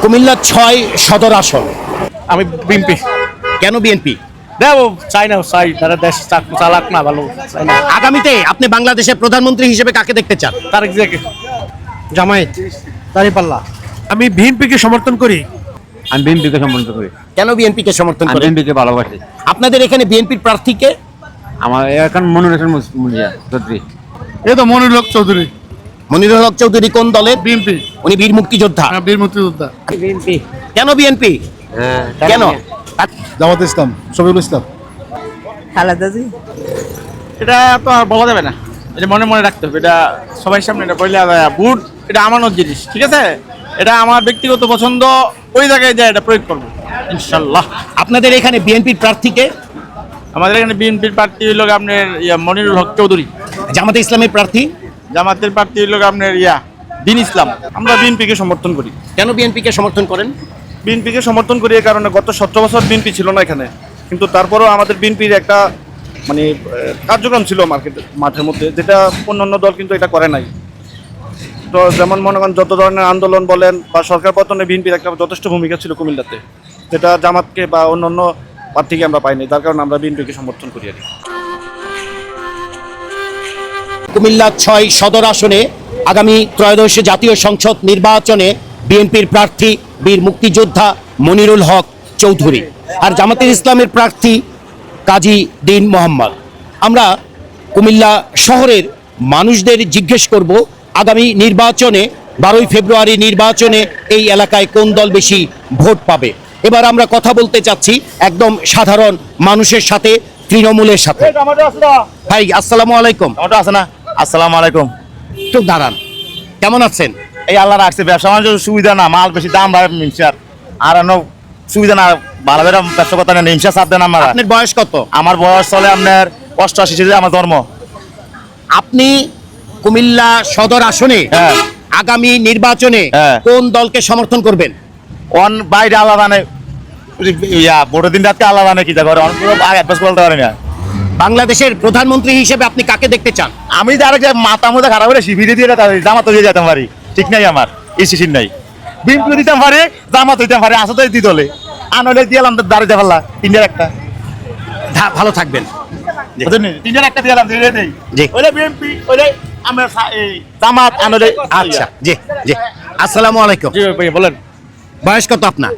কুমিল্লা ৬ সদর আসন। আমি বিএনপি। কেন বিএনপি? দেবো চাই না, চাই তারা দেশ চালাক না, ভালো চাই না। আগামীতে আপনি বাংলাদেশের প্রধানমন্ত্রী হিসেবে কাকে দেখতে চান? তারেক জিয়াকে। জামায়াত দাঁড়িপাল্লা। আমি বিএনপিকে সমর্থন করি। আমি বিএনপিকে সমর্থন করি। কেন বিএনপিকে সমর্থন আমি করেন? বিএনপিকে ভালোবাসি। আপনাদের এখানে বিএনপির প্রার্থীকে? আমার এখন মনিরুল মুজিয়া চৌধুরী। এই তো মনিরুল হক চৌধুরী। মনিরুল হক চৌধুরী কোন দলের? বিএনপি। উনি বীর মুক্তিযোদ্ধা। বীর মুক্তিযোদ্ধা। বিএনপি। কেন বিএনপি? কেন? জামাত ইসলাম, শফিউল ইসলাম। খালেদা জি। এটা তো আর বলা যাবে না, এটা মনে মনে রাখতে হবে। এটা সবার সামনে এটা বললে বুট, এটা আমানত জিনিস, ঠিক আছে? এটা আমার ব্যক্তিগত পছন্দ, ওই জায়গায় যায় এটা প্রয়োগ করবো ইনশাল্লাহ। আপনাদের এখানে বিএনপির প্রার্থীকে? আমাদের এখানে বিএনপির প্রার্থী হইল আপনার মনিরুল হক চৌধুরী। জামাতে ইসলামের প্রার্থী? জামাতের প্রার্থী হইল আপনার দিন ইসলাম। আমরা বিএনপিকে সমর্থন করি। কেন বিএনপিকে সমর্থন করেন? বিএনপিকে সমর্থন করি এই কারণে গত 17 বছর বিএনপি ছিল না এখানে, কিন্তু তারপরেও আমাদের বিএনপির একটা মানে কার্যক্রম ছিল মাঠের মধ্যে, যেটা অন্যান্য দল কিন্তু এটা করে নাই। তো যেমন মনে করেন যত ধরনের আন্দোলন বলেন বা সরকার পতনে বিএনপির একটা যথেষ্ট ভূমিকা ছিল কুমিল্লাতে, যেটা জামাতকে বা অন্যান্য প্রার্থীকে আমরা পাইনি, তার কারণে আমরা বিএনপিকে সমর্থন করি আর কি। কুমিল্লা ৬ সদর আসনে আগামী ত্রয়োদশ জাতীয় সংসদ নির্বাচনে বিএনপির প্রার্থী বীর মুক্তিযোদ্ধা মনিরুল হক চৌধুরী, আর জামাতের ইসলামের প্রার্থী কাজী দিন মোহাম্মদ। আমরা কুমিল্লা শহরের মানুষদের জিজ্ঞেস করব আগামী নির্বাচনে 12ই ফেব্রুয়ারি নির্বাচনে এই এলাকায় কোন দল বেশি ভোট পাবে। এবার আমরা কথা বলতে চাচ্ছি একদম সাধারণ মানুষের সাথে, তৃণমূলের সাথে। ভাই আসসালামু আলাইকুম। আছে না? আসসালামু আলাইকুম। একটু দাঁড়ান, কেমন আছেন? এই আল্লাহ রাখছে, ব্যবসা বাণিজ্য সুবিধা না, মাল বেশি দাম বাড়ে নিমসার আর সুবিধা না, ভালো করে ব্যবসা কথা না, নিমসা সাথ দেন আমরা। আপনার বয়স কত? আমার বয়স চলে আপনার 88 সালে আমার জন্ম। আপনি কুমিল্লা সদর আসনে হ্যাঁ। আগামী নির্বাচনে হ্যাঁ। কোন দলকে সমর্থন করবেন? অন বাইরে আলাদা নেই, ভোটের দিন রাতকে আলাদা নেই, কি করে অন অ্যাডভান্স বলতে পারি না। বাংলাদেশের প্রধানমন্ত্রী হিসেবে আপনি কাকে দেখতে চান? আমি যারা মাথা মধ্যে খারাপ করে শিবিরে দিয়ে জামাত হয়ে যেতাম পারি, ঠিক নাই আমার ইসিসিন নাই। বিএনপি দিতাম পারে, জামাত হইতাম পারে, আসো তো এই দিদলে আনলে দিয়ালাম দাঁড়িয়ে পারলা তিনটার একটা। ভালো থাকবেন। তিনটার একটা দিয়ালাম জি। ওইটা বিএনপি, ওইটা আমরা জামাত আনলে। আচ্ছা, জি জি। আসসালামু আলাইকুম। জি ভাই বলেন। বয়স কত আপনার?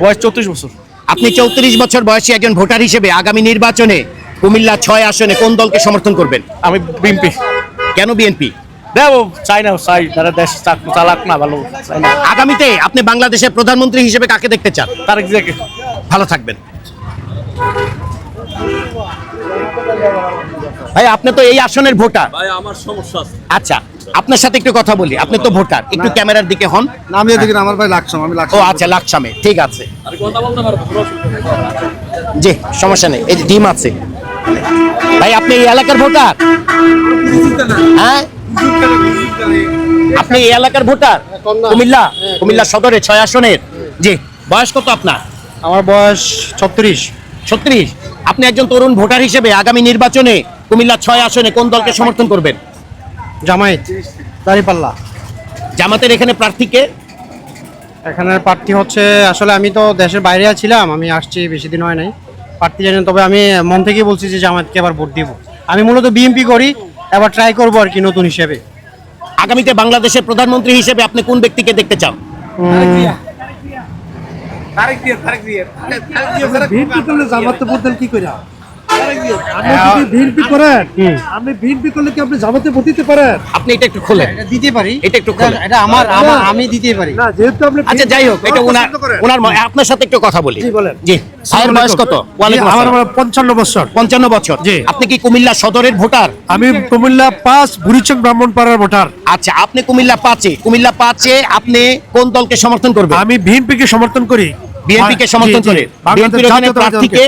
বয়স 34 বছর। আপনি 34 বছর বয়সী একজন ভোটার হিসেবে আগামী নির্বাচনে কুমিল্লা ৬ আসনে কোন দলকে সমর্থন করবেন? আমি বিএনপি। কেন বিএনপি? দেবো চাই না, চাই তারা দেশ চালাক না, ভালো চাই না। আগামীতে আপনি বাংলাদেশের প্রধানমন্ত্রী হিসেবে কাকে দেখতে চান? তারেক জিয়াকে। ভালো থাকবেন। ভাই আপনি তো এই আসনের ভোটার। ভাই আমার সমস্যা আছে। আচ্ছা, আপনার সাথে একটু কথা বলি। আপনি তো ভোটার, একটু ক্যামেরার দিকে হন। না আমি এদিকে না, আমার ভাই লাকসাম, আমি ও লাকসাম। আচ্ছা, লাকসামে, ঠিক আছে। আমি কথা বলতে পারবো, কোনো অসুবিধা নেই। জি, সমস্যা নেই, এই যে ডিম আছে। ভাই আপনি এই এলাকার ভোটার? হ্যাঁ, আপনি এই এলাকার ভোটার? কুমিল্লা সদরে ৬ আসনের। জি, বয়স কত আপনার? আমার বয়স 36। 36। আপনি একজন তরুণ ভোটার হিসেবে আগামী নির্বাচনে কুমিল্লা ৬ আসনে কোন দলকে সমর্থন করবেন? জামায়াত দাঁড়িপাল্লা। জামাতের এখানে প্রার্থীকে? এখানের প্রার্থী হচ্ছে, আসলে আমি তো দেশের বাইরে ছিলাম, আমি আসছি বেশি দিন হয় নাই, প্রার্থী জানেন, তবে আমি মন থেকেই বলছি যে জামায়াতকে এবার ভোট দিব। আমি মূলত বিএনপি করি, এবার ট্রাই করবো আর কি নতুন হিসেবে। আগামীতে বাংলাদেশের প্রধানমন্ত্রী হিসেবে আপনি কোন ব্যক্তিকে দেখতে চান? বিএনপি করলে জামাতে ভোট দেন কি করে? আপনি যদি বিএনপি করেন, আপনি বিএনপি করলে কি আপনি জামাতে ভোট দিতে পারেন? আপনি এটা একটু খোলেন। এটা দিতে পারি, এটা একটু খোলেন। এটা আমি দিতে পারি। না, যেহেতু আপনি আচ্ছা যাই হোক, এটা ওনার আপনার সাথে একটু কথা বলি। জি বলেন। জি, ভাইয়ের বয়স কত? ওয়ালাইকুম আমার আসসালাম। 55 বছর। 55 বছর। জি। আপনি কি কুমিল্লা সদরের ভোটার? আমি কুমিল্লা 5 বুড়িচং ব্রাহ্মণপাড়ার ভোটার। আচ্ছা, আপনি কুমিল্লা 5-এ আপনি কোন দলকে সমর্থন করবেন? আমি বিএনপিকে সমর্থন করি। বিএনপিকে সমর্থন করে। বিএনপির ওখানে প্রার্থীকে?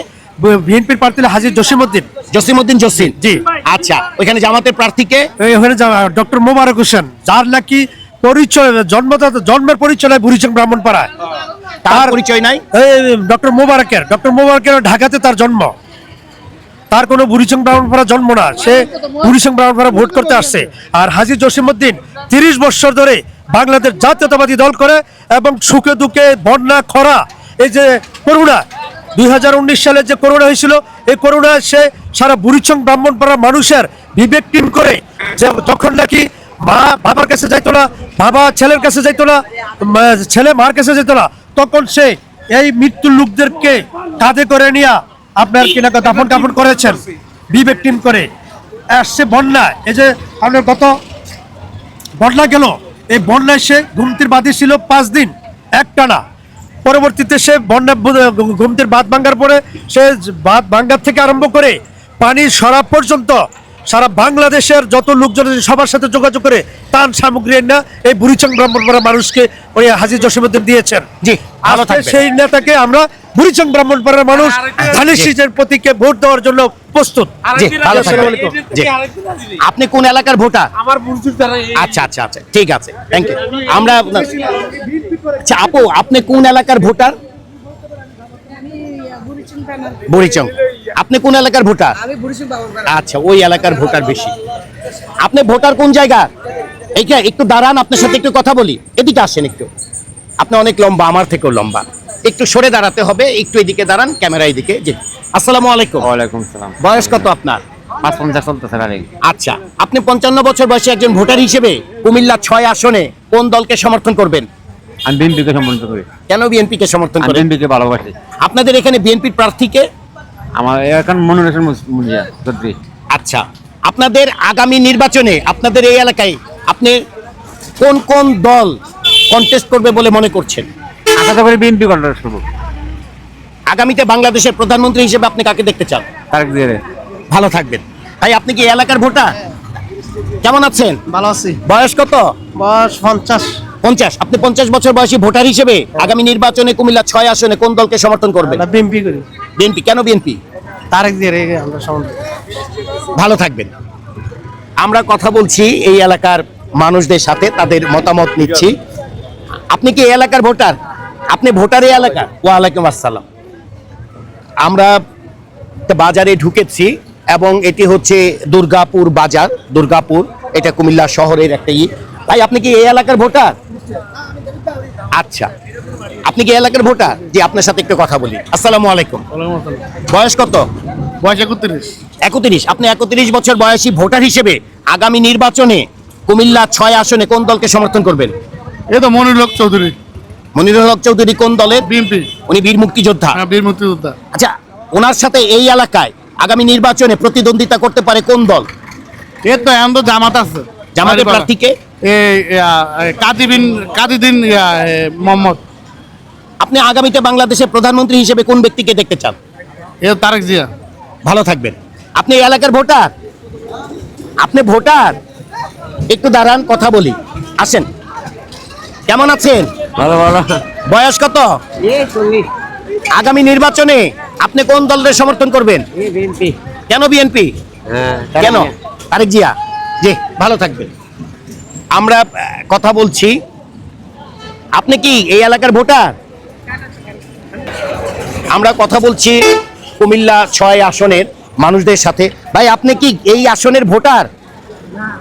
বিএনপির প্রার্থী হাজী জসিমউদ্দিন। জসিমউদ্দিন জসিম। জি। আচ্ছা, ওখানে জামাতের প্রার্থীকে? ওখানে ডক্টর মোবারক হোসেন, যার নাকি পরিচয় জন্মের পরিচয় বুড়িচং ব্রাহ্মণপাড়ায়। তার পরিচয় নাই? ডক্টর মোবারকের ঢাকাতে তার জন্ম, তার কোনো বুড়িচং ব্রাহ্মণপাড়া জন্ম না, সে বুড়িচং ব্রাহ্মণপাড়া ভোট করতে আসছে। আর হাজী জসিমউদ্দিন 30 বছর ধরে বাংলাদেশ জাতীয়তাবাদী দল করে এবং সুখে দুঃখে বন্যা খরা এই যে করোনা 2019 সালে যে করোনা হয়েছিল এই করোনা সে সারা বুড়িচং ব্রাহ্মণপাড়ার মানুষের বিবেক টিম করে যে যখন নাকি মা বাবার কাছে যাইতো না, বাবা ছেলের কাছে যাইতো না, ছেলে মার কাছে যেত না, তখন সে এই মৃত্যুর লোকদেরকে কাঁধে করে নিয়ে আপনার কিনা দাফন কাফন করেছেন বিবেক টিম করে। আসছে বন্যা, এই যে আপনার গত বন্যা গেল, এই বন্যায় সে ঘুমতির বাদী ছিল 5 দিন একটানা। পরবর্তীতে সে বন্যা ঘুমতির বাঁধ ভাঙ্গার পরে সে বাঁধ ভাঙ্গার থেকে আরম্ভ করে পানি সরা পর্যন্ত সারা বাংলাদেশের যত লোকজন আছে সবার সাথে যোগাযোগ করে তান সামগ্রী না এই বুড়িচং ব্রাহ্মণপাড়া মানুষকে ওই হাজী জসীমউদ্দিন দিয়েছেন। জি, ভালো আজকে থাকবেন। সেই নেতাকে আমরা বুড়িচং ব্রাহ্মণপাড়ার মানুষ ধানের শীষের প্রতীকে ভোট দেওয়ার জন্য প্রস্তুত। জি, ভালো থাকবেন। জি। আপনি কোন এলাকার ভোটার? আমার বুঝতে দ্বারা আচ্ছা আচ্ছা আচ্ছা, ঠিক আছে, থ্যাংক ইউ। আমরা আচ্ছা আপু, আপনি কোন এলাকার ভোটার? বুড়িচং। আপনি কোন এলাকার ভোটার? আচ্ছা, ওই এলাকার ভোটার বেশি। আপনি ভোটার কোন জায়গা? এইটা একটু দাঁড়ান, আপনার সাথে একটু কথা বলি। এদিকে আসেন একটু। আপনি অনেক লম্বা, আমার থেকেও লম্বা, একটু সরে দাঁড়াতে হবে, একটু এদিকে দাঁড়ান, ক্যামেরা এদিকে। জি, আসসালামু আলাইকুম। ওয়ালাইকুম সালাম। বয়স কত আপনার? 55 চলতেছে রানিং। আচ্ছা, আপনি 55 বছর বয়সী একজন ভোটার হিসেবে কুমিল্লা 6 আসনে কোন দলকে সমর্থন করবেন? আমি বিএনপিকে সম্বোধন করি। কেন বিএনপিকে সমর্থন আমি করেন? বিএনপিকে ভালোবাসি। আপনাদের এখানে বিএনপির প্রার্থীকে? আমার এখন মনোনয়ন মুজিয়া চৌধুরী। আচ্ছা, আপনাদের আগামী নির্বাচনে আপনাদের এই এলাকায় আপনি কোন কোন দল কন্টেস্ট করবে বলে মনে করছেন? আশা করি বিএনপি কন্ট্রোল করব। আগামীতে বাংলাদেশের প্রধানমন্ত্রী হিসেবে আপনি কাকে দেখতে চান? তারেক জিয়ারে। ভালো থাকবেন। ভাই, আপনি কি এই এলাকার ভোটার? কেমন আছেন? ভালো আছি। বয়স কত? বয়স 50। 50। আপনি 50 বছর বয়সী ভোটার হিসেবে আগামী নির্বাচনে কুমিল্লা 6 আসনে কোন দলকে সমর্থন করবেন? বিএমপি করি। বিএনপি। কেন বিএনপি? তারেক জিয়ারে আমরা সমর্থন। ভালো থাকবেন। আমরা কথা বলছি এই এলাকার মানুষদের সাথে, তাদের মতামত নিচ্ছি। আপনি কি এই এলাকার ভোটার? আপনি ভোটার এই এলাকা? ওয়ালাইকুম আসসালাম। আমরা একটা বাজারে ঢুকেছি এবং এটি হচ্ছে দুর্গাপুর বাজার। দুর্গাপুর, এটা কুমিল্লা শহরের একটা ভাই, আপনি কি এই এলাকার ভোটার? আচ্ছা, আপনি কি এই এলাকার ভোটার? জি, আপনার সাথে একটু কথা বলি। আসসালামু আলাইকুম। বয়স কত? বয়স 31। 31। আপনি 31 বছর বয়সী ভোটার হিসেবে আগামী নির্বাচনে কুমিল্লা 6 আসনে কোন দলকে সমর্থন করবেন? এই তো মনিরুল হক চৌধুরী, মনিরুল হক চৌধুরী কোন দলের? বিএনপি। উনি বীর মুক্তিযোদ্ধা। বীর মুক্তিযোদ্ধা। আচ্ছা, ওনার সাথে এই এলাকায় আগামী নির্বাচনে প্রতিদ্বন্দ্বিতা করতে পারে কোন দল? এর তো এখন তো জামাত আছে। জামাতের প্রার্থীকে? কাদিদিন মোহাম্মদ। আপনি আগামীতে বাংলাদেশের প্রধানমন্ত্রী হিসেবে কোন ব্যক্তিকে দেখতে চান? এ তারেক জিয়া। ভালো থাকবেন। আপনি এই এলাকার ভোটার? আপনি ভোটার? একটু দাঁড়ান, কথা বলি। আসেন। কেমন আছেন? ভালো ভালো। বয়স কত? আগামী নির্বাচনে আপনি কোন দলের সমর্থন করবেন? বিএনপি। কেন বিএনপি? কেন? তারেক জিয়া। জি, ভালো থাকবেন। আমরা কথা বলছি। আপনি কি এই এলাকার ভোটার? আমরা কথা বলছি কুমিল্লা 6 আসনের মানুষদের সাথে। ভাই, আপনি কি এই আসনের ভোটার?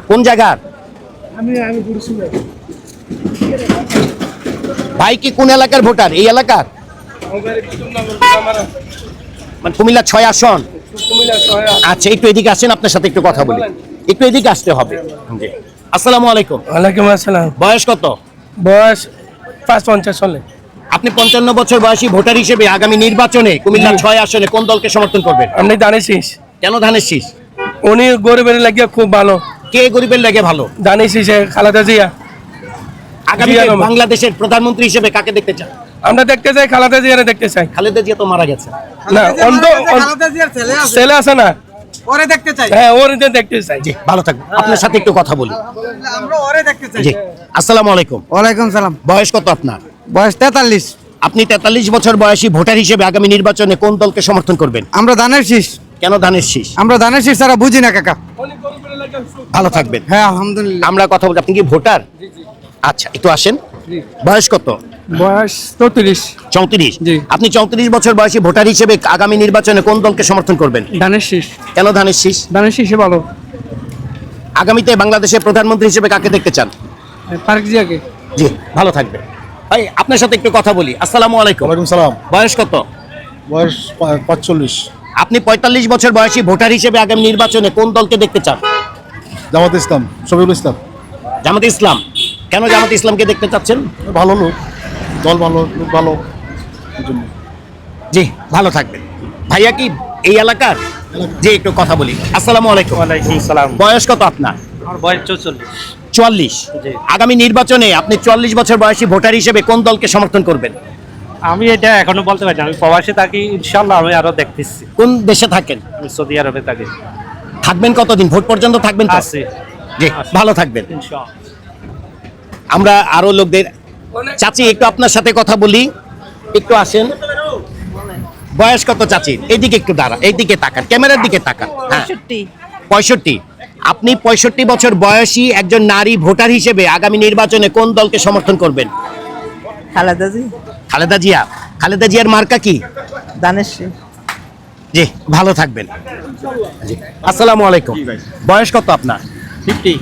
কোন জায়গার? ভাই, কি কোন এলাকার ভোটার? এই এলাকার মানে কুমিল্লা 6 আসন? আচ্ছা, একটু এদিকে আসেন, আপনার সাথে একটু কথা বলি। একটু এদিকে আসতে হবে। জি, আসসালামু আলাইকুম। ওয়ালাইকুম আসসালাম। বয়স কত? বয়স 55 চলে। আপনি 55 বছর বয়সী ভোটার হিসেবে আগামী নির্বাচনে কুমিল্লা 6 আসনে কোন দলকে সমর্থন করবেন? আপনি ধানের শীষ। কেন ধানের শীষ? উনি গরিবের লাগিয়ে খুব ভালো। কে গরিবের লাগে ভালো? ধানের শীষে খালেদা জিয়া। আগামী জিয়া রহমান। বাংলাদেশের প্রধানমন্ত্রী হিসেবে কাকে দেখতে চান? আমরা দেখতে চাই খালেদা জিয়ারে দেখতে চাই। খালেদা জিয়া তো মারা গেছে। না, ছেলে আছে না, ওরে দেখতে চাই। হ্যাঁ ওর দেখতে চাই। জি, ভালো থাকবেন। আপনার সাথে একটু কথা বলি। আমরা ওরে দেখতে চাই। জি, আসসালামু আলাইকুম। ওয়ালাইকুম সালাম। বয়স কত আপনার? বয়স 43। আপনি 43 বছর বয়সী ভোটার হিসেবে আগামী নির্বাচনে কোন দলকে সমর্থন করবেন? আমরা ধানের শীষ। কেন ধানের শীষ? আমরা ধানের শীষ ছাড়া বুঝি না কাকা। ভালো থাকবেন। হ্যাঁ আলহামদুলিল্লাহ। আমরা কথা বলি। আপনি কি ভোটার? আচ্ছা, একটু আসেন। বয়স কত? বয়স 34। 34। জি। আপনি 34 বছর বয়সী ভোটার হিসেবে আগামী নির্বাচনে কোন দলকে সমর্থন করবেন? ধানের শীষ। কেন ধানের শীষ? ধানের শীষে ভালো। আগামীতে বাংলাদেশের প্রধানমন্ত্রী হিসেবে কাকে দেখতে চান? তারেক জিয়াকে। জি ভালো থাকবেন। ভাই আপনার সাথে একটু কথা বলি। আসসালামু আলাইকুম। ওয়ালাইকুম সালাম। বয়স কত? বয়স 45। আপনি 45 বছর বয়সী ভোটার হিসেবে আগামী নির্বাচনে কোন দলকে দেখতে চান? জামাত ইসলাম, শফিকুল ইসলাম। জামাত ইসলাম। কেন জামাত ইসলামকে দেখতে চাচ্ছেন? ভালো লোক, দল ভালো, লোক ভালো, এই জন্য। জি ভালো থাকবেন। ভাইয়া কি এই এলাকার? জি একটু কথা বলি। আসসালামু আলাইকুম। ওয়ালাইকুম সালাম। বয়স কত আপনার? আমার বয়স 44। 44। জি। আগামী নির্বাচনে আপনি 44 বছর বয়সী ভোটার হিসেবে কোন দলকে সমর্থন করবেন? আমি এটা এখনো বলতে পারি না, আমি প্রবাসে থাকি, ইনশাল্লাহ আমি আরো দেখতেছি। কোন দেশে থাকেন? আমি সৌদি আরবে থাকি। থাকবেন কতদিন? ভোট পর্যন্ত থাকবেন তো? আছি। জি ভালো থাকবেন। ইনশাআল্লাহ। আমরা আরো লোকদের, চাচি একটু আপনার সাথে কথা বলি, একটু আসেন। বয়স কত চাচি? এইদিকে একটু দাঁড়া, এইদিকে তাকান, ক্যামেরার দিকে তাকান। হ্যাঁ 65। আপনি 65 বছর বয়সী একজন নারী ভোটার হিসেবে আগামী নির্বাচনে কোন দলকে সমর্থন করবেন? খালেদা জি, খালেদা জিয়া। খালেদা জিয়ার মার্কা কি? দানেশ। জি ভালো থাকবেন। জি আসসালামু আলাইকুম। বয়স কত আপনার? 50।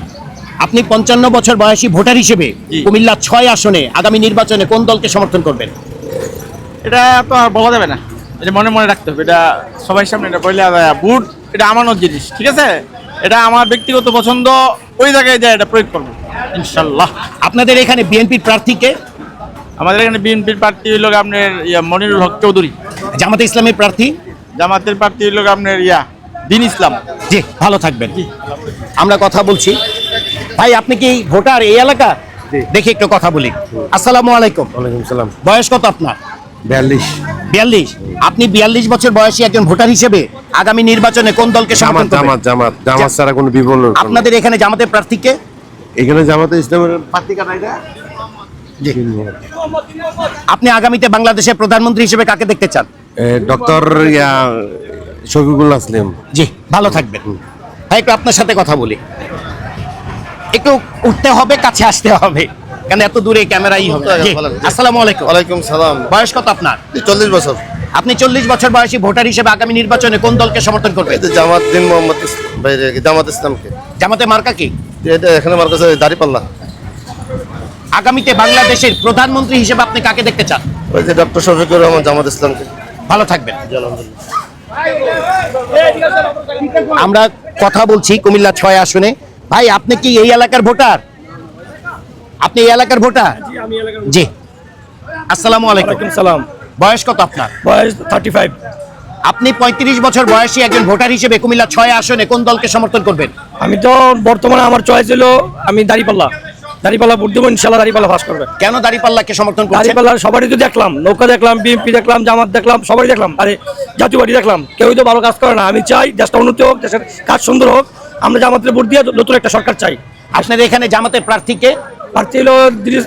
আপনি 55 বছর বয়সী ভোটার হিসেবে জি। কুমিল্লা 6 আসনে আগামী নির্বাচনে কোন দলকে সমর্থন করবেন? এটা তো আর বলা যাবে না, এটা মনে মনে রাখতে হবে। এটা সবাই সামনে এটা বললে বুট এটা আমানত জিনিস, ঠিক আছে? এটা আমার ব্যক্তিগত পছন্দ, ওই জায়গায় যায় এটা প্রয়োগ করবো ইনশাল্লাহ। আপনাদের এখানে বিএনপির প্রার্থীকে? আমাদের এখানে বিএনপির প্রার্থী হইল আপনার মনিরুল হক চৌধুরী। জামাতে ইসলামের প্রার্থী? জামাতের প্রার্থী হইল আপনার দিন ইসলাম। জি ভালো থাকবেন। আমরা কথা বলছি। ভাই আপনি কি ভোটার এই এলাকা? দেখি একটু কথা বলি। আসসালামু আলাইকুম। ওয়ালাইকুম সালাম। বয়স কত আপনার? 42। 42। আপনি 42 বছর বয়সী একজন ভোটার হিসেবে আগামী নির্বাচনে কোন দলকে সমর্থন করবেন? জামাত ছাড়া কোনো বিকল্প নেই। আপনাদের এখানে জামাতের প্রার্থীকে? এখানে জামাতে ইসলামের জি। আপনি আগামীতে বাংলাদেশের প্রধানমন্ত্রী হিসেবে কাকে দেখতে চান? ডক্টর শফিকুল ইসলাম। জি ভালো থাকবেন। ভাই একটু আপনার সাথে কথা বলি। একটু উঠতে হবে, কাছে আসতে হবে, কেন এত দূরে ক্যামেরাই হবে। জি, আসসালামু আলাইকুম। ওয়ালাইকুম সালাম। বয়স কত আপনার? 40 বছর। আপনি 40 বছর বয়সী ভোটার হিসেবে আগামী নির্বাচনে কোন দলকে সমর্থন করবেন? জামাত দিন মোহাম্মদ বাইরে জামাত ইসলামকে। জামাতে মার্কা কি? এটা এখানে আমার কাছে দাঁড়িপাল্লা। আগামীতে বাংলাদেশের প্রধানমন্ত্রী হিসেবে আপনি কাকে দেখতে চান? ওই যে ডক্টর শফিকুর রহমান, জামাত ইসলামকে। ভালো থাকবেন। আমরা কথা বলছি কুমিল্লা 6 আসনে। ভাই আপনি কি এই এলাকার ভোটার? আপনি এই এলাকার ভোটার? জি। আসসালামু আলাইকুম। সালাম। বয়স কত আপনার? বয়স 35। আপনি 35 বছর বয়সী একজন ভোটার হিসেবে কুমিল্লা 6 আসনে কোন দলকে সমর্থন করবেন? আমি তো বর্তমানে আমার চয়েস হলো আমি দাঁড়িপাল্লা ভোট দেবো, ইনশাল্লাহ দাঁড়িপাল্লা পাস করবে। কেন দাঁড়িপাল্লাকে সমর্থন করছেন? দাঁড়িপাল্লা সবারই তো দেখলাম, নৌকা দেখলাম, বিএনপি দেখলাম, জামাত দেখলাম, সবাই দেখলাম, আরে জাতীয় পার্টি দেখলাম, কেউই তো ভালো কাজ করে না। আমি চাই দেশটা উন্নতি হোক, দেশের কাজ সুন্দর হোক, আমরা জামাতের ভোট দিয়ে নতুন একটা সরকার চাই। আপনাদের এখানে জামাতের প্রার্থীকে? প্রার্থী হলো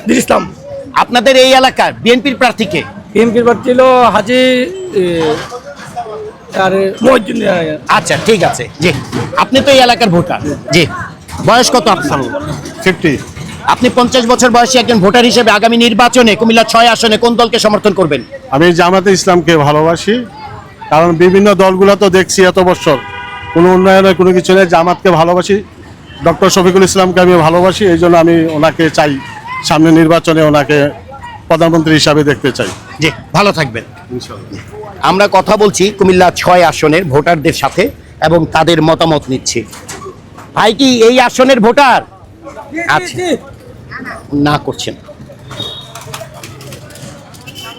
দিন ইসলাম। আপনাদের এই এলাকার বিএনপির প্রার্থীকে? বিএনপির প্রার্থী হলো হাজি মহিউদ্দিন। আচ্ছা ঠিক আছে। জি আপনি তো এই এলাকার ভোটার। জি বয়স কত আপনার? 50। আপনি 50 বছর বয়সী একজন ভোটার হিসেবে আগামী নির্বাচনে কুমিল্লা 6 আসনে কোন দলকে সমর্থন করবেন? আমি জামাতে ইসলামকে ভালোবাসি, কারণ বিভিন্ন দলগুলো তো দেখছি এত বছর কোনো উন্নয়নের কোনো কিছু নেই। জামাতকে ভালোবাসি, ডক্টর শফিকুল ইসলামকে আমি ভালোবাসি, এই জন্য আমি ওনাকে চাই, সামনে নির্বাচনে ওনাকে প্রধানমন্ত্রী হিসাবে দেখতে চাই। জি ভালো থাকবেন। আমরা কথা বলছি কুমিল্লা 6 আসনের ভোটারদের সাথে এবং তাদের মতামত নিচ্ছি। ভাই কি এই আসনের ভোটার? আচ্ছা না করছেন।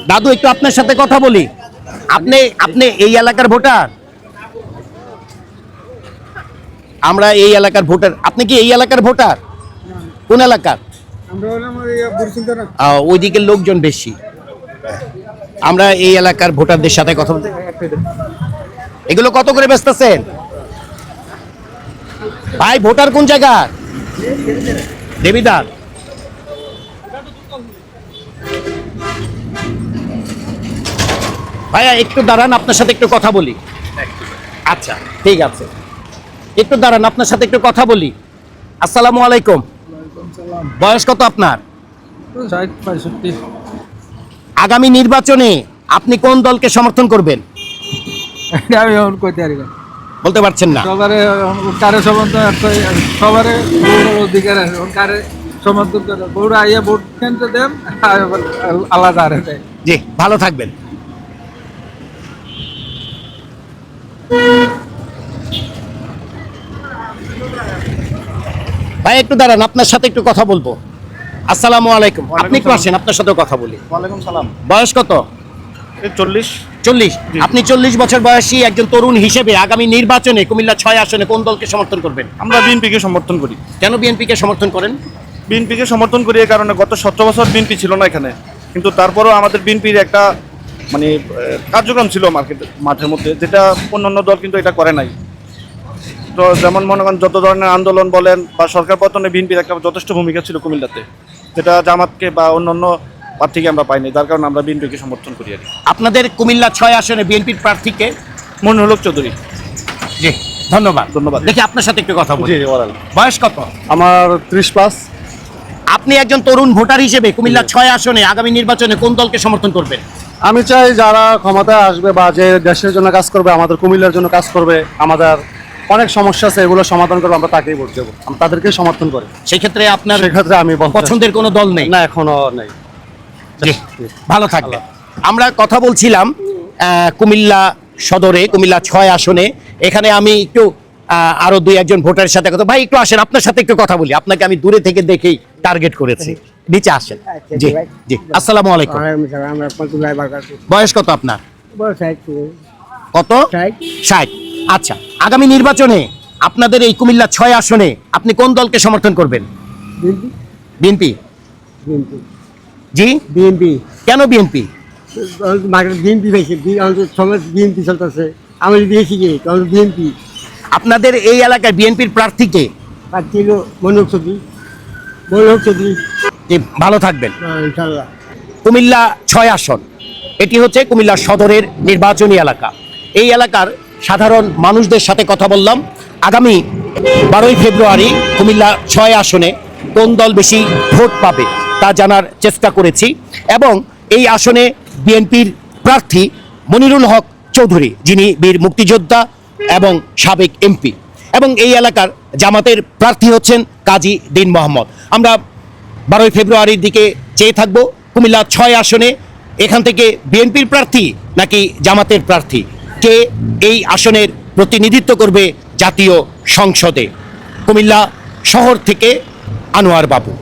দাদু একটু আপনার সাথে কথা বলি। আপনি এই এলাকার ভোটার? আমরা এই এলাকার ভোটার। আপনি কি এই এলাকার ভোটার? কোন এলাকার? ওই দিকের লোকজন বেশি। আমরা এই এলাকার ভোটারদের সাথে কথা বলতে। এগুলো কত করে বেচতেছেন ভাই? ভোটার কোন জায়গা? দেবিদার। ভাইয়া একটু দাঁড়ান, আপনার সাথে একটু কথা বলি। আচ্ছা ঠিক আছে, একটু দাঁড়ান, আপনার সাথে একটু কথা বলি। আসসালামু আলাইকুম। বয়স কত আপনার? 65। আগামী নির্বাচনে আপনি কোন দলকে সমর্থন করবেন? আমি এখন কইতে পারি না, বলতে পারছেন না? সবারে কারে সম্বন্ধ সবারে অধিকার আছে, কারে সমর্থন করে বউরা আইয়া ভোট কেন্দ্র দেন আলাদা আরে দেয়। জি, ভালো থাকবেন। ভাই একটু দাঁড়ান, আপনার সাথে একটু কথা বলবো। আসসালামু আলাইকুম। আপনি একটু আসেন, আপনার সাথে কথা বলি। ওয়ালাইকুম সালাম। বয়স কত? 40। 40। আপনি 40 বছর বয়সী একজন তরুণ হিসেবে আগামী নির্বাচনে কুমিল্লা 6 আসনে কোন দলকে সমর্থন করবেন? আমরা বিএনপিকে সমর্থন করি। কেন বিএনপিকে সমর্থন করেন? বিএনপিকে সমর্থন করি এই কারণে গত 17 বছর বিএনপি ছিল না এখানে, কিন্তু তারপরেও আমাদের বিএনপির একটা মানে কার্যক্রম ছিল মাঠের মধ্যে, যেটা অন্যান্য দল কিন্তু এটা করে নাই। তো যেমন মনে করেন যত ধরনের আন্দোলন বলেন বা সরকার পতনে বিএনপির একটা যথেষ্ট ভূমিকা ছিল কুমিল্লাতে, যেটা জামাতকে বা অন্যান্য প্রার্থীকে আমরা পাইনি, যার কারণে আমরা বিএনপিকে সমর্থন করি আর কি। আপনাদের কুমিল্লা 6 আসনে বিএনপির প্রার্থীকে? মনিরুল হক চৌধুরী। জি, ধন্যবাদ। ধন্যবাদ। দেখি আপনার সাথে একটু কথা বলি। জি ওরাল বয়স কত? আমার 30+। আপনি একজন তরুণ ভোটার হিসেবে কুমিল্লা 6 আসনে আগামী নির্বাচনে কোন দলকে সমর্থন করবেন? আমি চাই যারা ক্ষমতায় আসবে বা যে দেশের জন্য কাজ করবে, আমাদের কুমিল্লার জন্য কাজ করবে, আমাদের অনেক সমস্যা আছে এগুলো সমাধান করবে, আমরা তাকেই ভোট দেবো, আমরা তাদেরকেই সমর্থন করি। সেই ক্ষেত্রে আপনার সেক্ষেত্রে আমি পছন্দের কোনো দল নেই? না, এখনো নেই। জি, ভালো থাকবেন। আমরা কথা বলছিলাম কুমিল্লা সদরে, কুমিল্লা 6 আসনে। এখানে আমি একটু আরো 2-1 ভোটারের সাথে কথা, ভাই একটু আসেন, আপনার সাথে একটু কথা বলি। আপনাকে আমি দূরে থেকে দেখেই টার্গেট করেছি। নিচে আসেন। জি জি, আসসালামু আলাইকুম। বয়স কত আপনার? কত? 60। আচ্ছা, আগামী নির্বাচনে আপনাদের এই কুমিল্লা 6 আসনে আপনি কোন দলকে সমর্থন করবেন? বিএনপি। জি, বিএনপি কেন বিএনপি? বিএনপি পেয়েছে, সমাজ বিএনপি চলতেছে, আমি দিয়েছি কি বিএনপি আপনাদের এই এলাকায় বিএনপির প্রার্থীকে? প্রার্থী হলো মনোহর চৌধুরী। জি, ভালো থাকবেন। ইনশাল্লাহ। কুমিল্লা 6 আসন, এটি হচ্ছে কুমিল্লা সদরের নির্বাচনী এলাকা। এই এলাকার সাধারণ মানুষদের সাথে কথা বললাম। আগামী 12ই ফেব্রুয়ারি কুমিল্লা 6 আসনে কোন দল বেশি ভোট পাবে তা জানার চেষ্টা করেছি, এবং এই আসনে বিএনপির প্রার্থী মনিরুল হক চৌধুরী, যিনি বীর মুক্তিযোদ্ধা এবং সাবেক এমপি, এবং এই এলাকার জামাতের প্রার্থী হচ্ছেন কাজী দিন মোহাম্মদ। আমরা 12ই ফেব্রুয়ারির দিকে চেয়ে থাকবো কুমিল্লা 6 আসনে এখান থেকে বিএনপির প্রার্থী নাকি জামাতের প্রার্থী, কে এই আসনের প্রতিনিধিত্ব করবে জাতীয় সংসদে। কুমিল্লা শহর থেকে আনোয়ার বাবু।